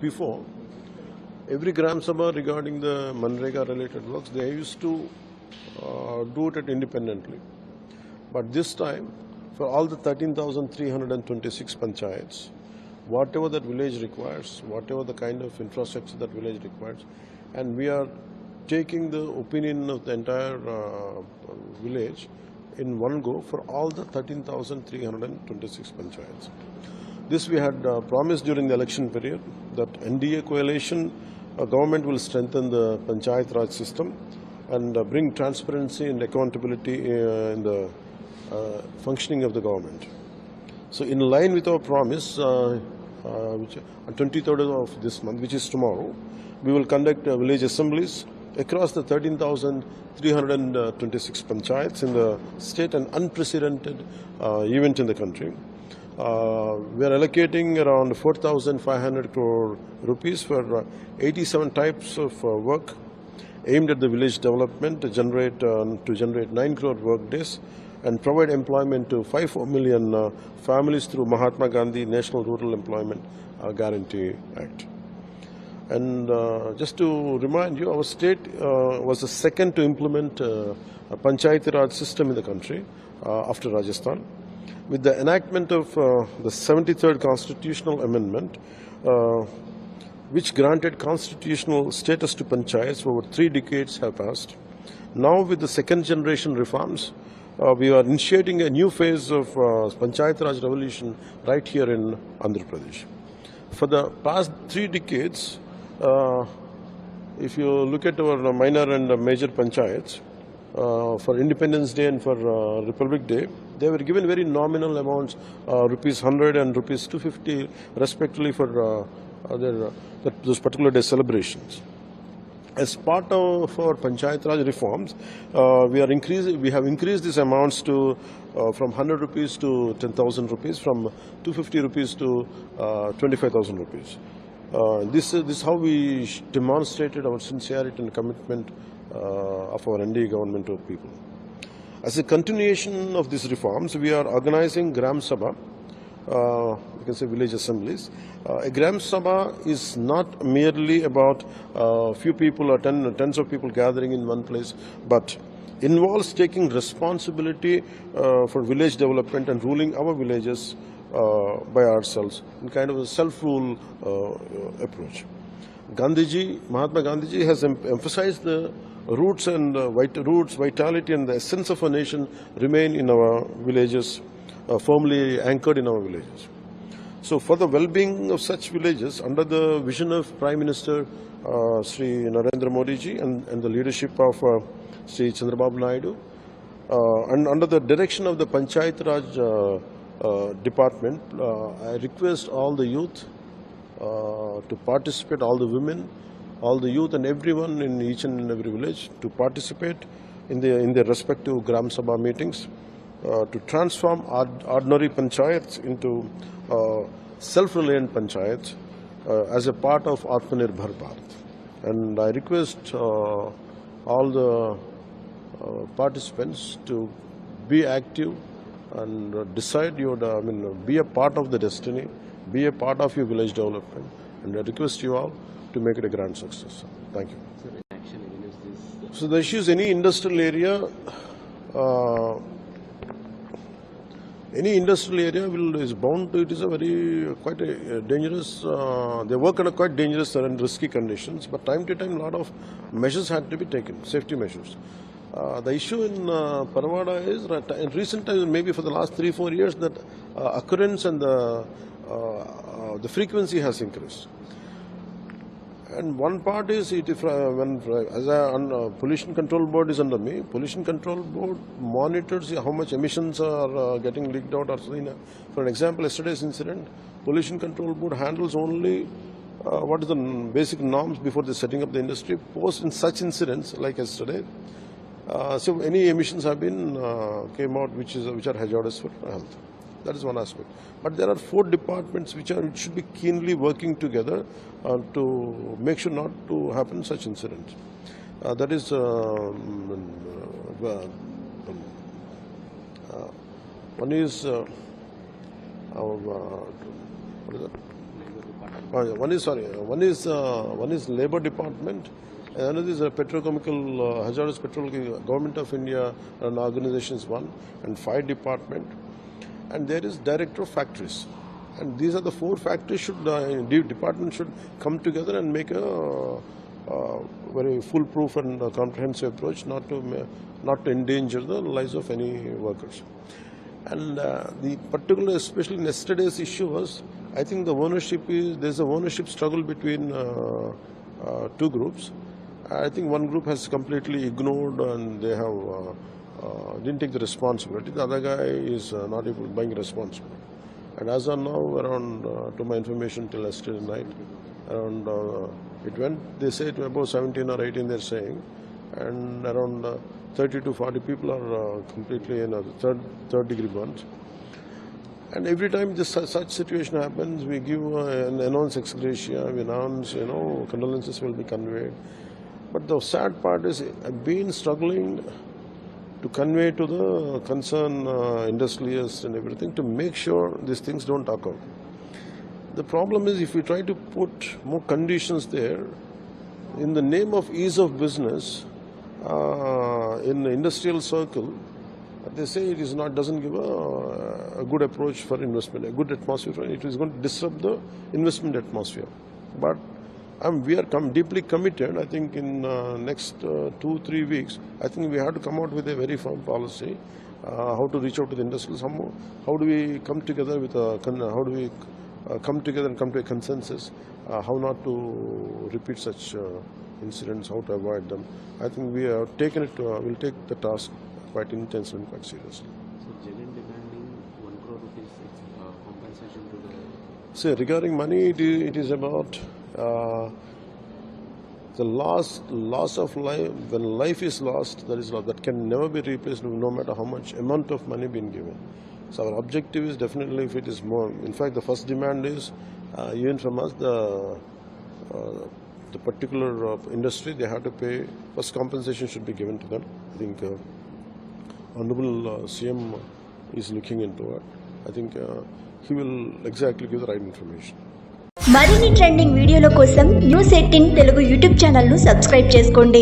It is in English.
before, every Gram Sabha regarding the Manrega related works, they used to do it independently. But this time, for all the 13,326 panchayats, whatever that village requires, whatever the kind of infrastructure that village requires, and we are taking the opinion of the entire village in one go for all the 13,326 panchayats. This we had promised during the election period that NDA coalition government will strengthen the Panchayati Raj system and bring transparency and accountability in the functioning of the government. So in line with our promise, which on 23rd of this month, which is tomorrow, we will conduct village assemblies across the 13,326 panchayats in the state, an unprecedented event in the country. We are allocating around 4,500 crore rupees for 87 types of work aimed at the village development to generate 9 crore work days and provide employment to 5 million families through Mahatma Gandhi National Rural Employment Guarantee Act. And just to remind you, our state was the second to implement a Panchayati Raj system in the country after Rajasthan. With the enactment of the 73rd Constitutional Amendment, which granted constitutional status to panchayats for over 3 decades have passed. Now with the second generation reforms, we are initiating a new phase of Panchayati Raj revolution right here in Andhra Pradesh. For the past 3 decades, if you look at our minor and major panchayats, for Independence Day and for Republic Day, they were given very nominal amounts, rupees 100 and rupees 250 respectively for those particular day celebrations. As part of our Panchayati Raj reforms, we have increased these amounts to from 100 rupees to 10,000 rupees, from 250 rupees to 25,000 rupees. This is how we demonstrated our sincerity and commitment of our NDA government to people. As a continuation of these reforms, we are organizing Gram Sabha, you can say village assemblies. A Gram Sabha is not merely about few people or tens of people gathering in one place, but involves taking responsibility for village development and ruling our villages by ourselves in kind of a self-rule approach. Mahatma Gandhiji has emphasized the roots and vitality and the essence of a nation remain in our villages, firmly anchored in our villages. So for the well-being of such villages, under the vision of Prime Minister Sri Narendra Modi ji and the leadership of Sri Chandrababu Naidu, and under the direction of the Panchayati Raj department, I request all the youth to participate, all the women, all the youth and everyone in each and every village to participate in their respective Gram Sabha meetings to transform ordinary panchayats into self-reliant panchayats as a part of Atmanirbhar Bharat. And I request all the participants to be active and decide be a part of the destiny, be a part of your village development, and I request you all to make it a grand success. Thank you. So the issue is any industrial area is bound to, it is a quite a dangerous, they work under quite dangerous and risky conditions, but time to time a lot of measures had to be taken, safety measures. The issue in Parwada is that in recent times, maybe for the last 3-4 years, that occurrence and the frequency has increased. And one part is pollution control board is under me. Pollution control board monitors how much emissions are getting leaked out. For an example, yesterday's incident, pollution control board handles only what is the basic norms before the setting up the industry. Post in such incidents like yesterday, so any emissions have been came out which are hazardous for health. That is one aspect. But there are 4 departments which should be keenly working together to make sure not to happen such incidents. That is one is what is that? One is Labour Department, and another is a petrochemical, hazardous petrol. Government of India and organizations one, and Fire Department, and there is Director of Factories, and these are the four factories. Department should come together and make a very foolproof and comprehensive approach, not to endanger the lives of any workers. And the particular, especially in yesterday's issue was, I think there's a ownership struggle between two groups. I think one group has completely ignored and they have didn't take the responsibility. The other guy is not able being responsible. And as of now, around to my information till yesterday night, around it went. They say to about 17 or 18. They're saying, and around 30 to 40 people are completely in a third degree burns. And every time such situation happens, we give an announce ex gratia, we announce, condolences will be conveyed. But the sad part is, I've been struggling to convey to the concerned industrialists and everything to make sure these things don't occur. The problem is, if we try to put more conditions there, in the name of ease of business, in the industrial circle, they say it is doesn't give a good approach for investment, a good atmosphere. It is going to disrupt the investment atmosphere. But we are deeply committed. I think in next 2-3 weeks, I think we have to come out with a very firm policy. How to reach out to the industries? How do we come together come together and come to a consensus? How not to repeat such incidents? How to avoid them? I think we have taken it. We'll take the task quite intensely and quite seriously. So, Jaghan demanding 1 crore rupees compensation to the. See, regarding money, it is about the loss of life. When life is lost, that can never be replaced, no matter how much amount of money being given. So our objective is definitely, if it is more. In fact, the first demand is even from us, the particular industry, they have to pay. First compensation should be given to them. I think Honorable CM is looking into it. I think he will exactly give the right information. మరిన్ని trending వీడియోల కోసం news 18 Telugu YouTube channel ను subscribe చేసుకోండి.